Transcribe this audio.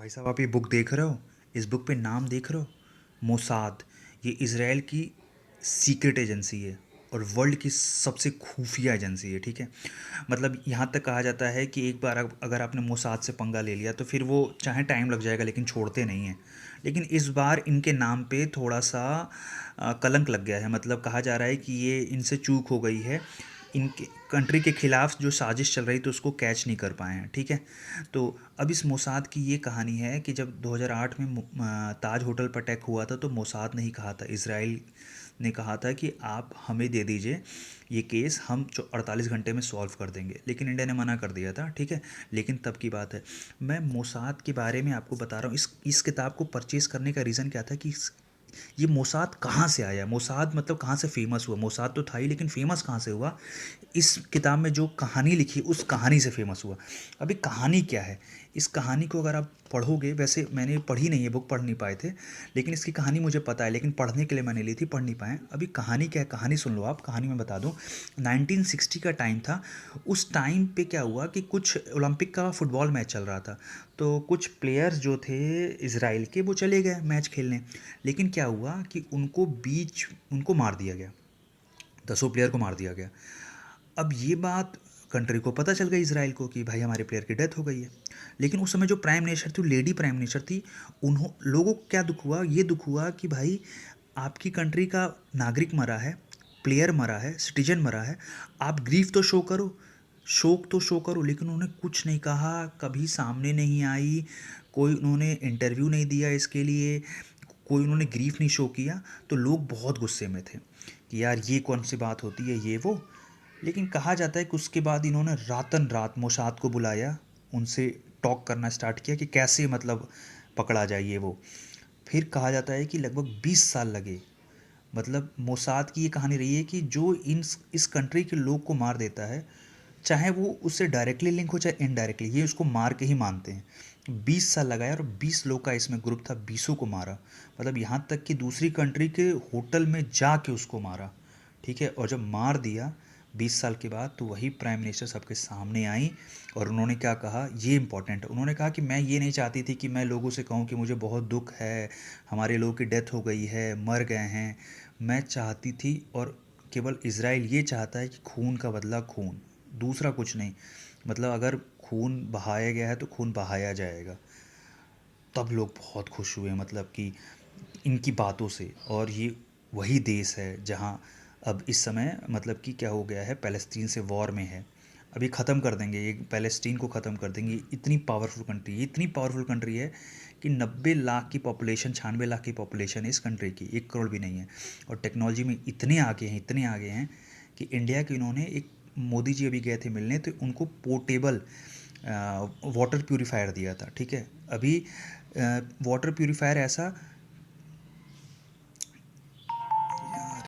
भाई साहब, आप ये बुक देख रहे हो? इस बुक पे नाम देख रहे हो? मोसाद। ये इसराइल की सीक्रेट एजेंसी है और वर्ल्ड की सबसे खुफिया एजेंसी है, ठीक है। मतलब यहाँ तक कहा जाता है कि एक बार अगर आपने मोसाद से पंगा ले लिया तो फिर वो चाहे टाइम लग जाएगा लेकिन छोड़ते नहीं हैं। लेकिन इस बार इनके नाम पे थोड़ा सा कलंक लग गया है। मतलब कहा जा रहा है कि ये इनसे चूक हो गई है। इनके कंट्री के खिलाफ जो साजिश चल रही थी उसको कैच नहीं कर पाए हैं, ठीक है। तो अब इस मोसाद की ये कहानी है कि जब 2008 में ताज होटल पर अटैक हुआ था तो मोसाद ने ही कहा था, इसराइल ने कहा था कि आप हमें दे दीजिए ये केस, हम 48 घंटे में सॉल्व कर देंगे। लेकिन इंडिया ने मना कर दिया था, ठीक है। लेकिन तब की बात है। मैं मोसाद के बारे में आपको बता रहा हूँ। इस किताब को परचेज़ करने का रीज़न क्या था कि ये मोसाद कहाँ से आया, मोसाद मतलब कहाँ से फेमस हुआ। मोसाद तो था ही लेकिन फेमस कहाँ से हुआ। इस किताब में जो कहानी लिखी उस कहानी से फेमस हुआ। अभी कहानी क्या है, इस कहानी को अगर आप पढ़ोगे, वैसे मैंने पढ़ी नहीं है, बुक पढ़ नहीं पाए थे, लेकिन इसकी कहानी मुझे पता है। लेकिन पढ़ने के लिए मैंने ली थी, पढ़ नहीं पाए। अभी कहानी क्या है, कहानी सुन लो आप। कहानी मैं बता दूं। 1960 का टाइम था। उस टाइम पे क्या हुआ कि कुछ ओलंपिक का फुटबॉल मैच चल रहा था। तो कुछ प्लेयर्स जो थे इसराइल के वो चले गए मैच खेलने। लेकिन क्या हुआ कि उनको मार दिया गया। 10 प्लेयर को मार दिया गया। अब ये बात कंट्री को पता चल गई, इसराइल को, कि भाई हमारे प्लेयर की डेथ हो गई है। लेकिन उस समय जो प्राइम मिनिस्टर थी, लेडी प्राइम मिनिस्टर थी, उन्हों लोगों को क्या दुख हुआ, ये दुख हुआ कि भाई आपकी कंट्री का नागरिक मरा है, प्लेयर मरा है, सिटीजन मरा है, आप ग्रीफ तो शो करो, शोक तो शो करो। लेकिन उन्होंने कुछ नहीं कहा, कभी सामने नहीं आई, कोई उन्होंने इंटरव्यू नहीं दिया इसके लिए, कोई उन्होंने ग्रीफ नहीं शो किया। तो लोग बहुत गुस्से में थे कि यार ये कौन सी बात होती है, ये वो। लेकिन कहा जाता है कि उसके बाद इन्होंने रातन रात मोसाद को बुलाया, उनसे टॉक करना स्टार्ट किया कि कैसे मतलब पकड़ा जाए ये वो। फिर कहा जाता है कि लगभग 20 साल लगे। मतलब मोसाद की ये कहानी रही है कि जो इन इस कंट्री के लोग को मार देता है, चाहे वो उससे डायरेक्टली लिंक हो चाहे इनडायरेक्टली, ये उसको मार के ही मानते हैं। 20 साल लगाया और 20 लोग का इसमें ग्रुप था, 20 को मारा। मतलब यहाँ तक कि दूसरी कंट्री के होटल में जाके उसको मारा, ठीक है। और जब मार दिया 20 साल के बाद, तो वही प्राइम मिनिस्टर सबके सामने आई और उन्होंने क्या कहा, ये इंपॉर्टेंट है। उन्होंने कहा कि मैं ये नहीं चाहती थी कि मैं लोगों से कहूँ कि मुझे बहुत दुख है, हमारे लोगों की डेथ हो गई है, मर गए हैं। मैं चाहती थी, और केवल इसराइल ये चाहता है कि खून का बदला खून, दूसरा कुछ नहीं। मतलब अगर खून बहाया गया है तो खून बहाया जाएगा। तब लोग बहुत खुश हुए, मतलब कि इनकी बातों से। और ये वही देश है जहाँ अब इस समय मतलब कि क्या हो गया है, पैलेस्टीन से वॉर में है। अभी ख़त्म कर देंगे ये, पैलेस्टीन को ख़त्म कर देंगे। इतनी पावरफुल कंट्री है, इतनी पावरफुल कंट्री है कि 90 लाख की पॉपुलेशन, 96 लाख की पॉपुलेशन है इस कंट्री की, 1 करोड़ भी नहीं है। और टेक्नोलॉजी में इतने आगे हैं, इतने आगे हैं कि इंडिया के इन्होंने एक, मोदी जी अभी गए थे मिलने तो उनको पोर्टेबल वाटर प्यूरिफायर दिया था, ठीक है। अभी वाटर प्यूरिफायर ऐसा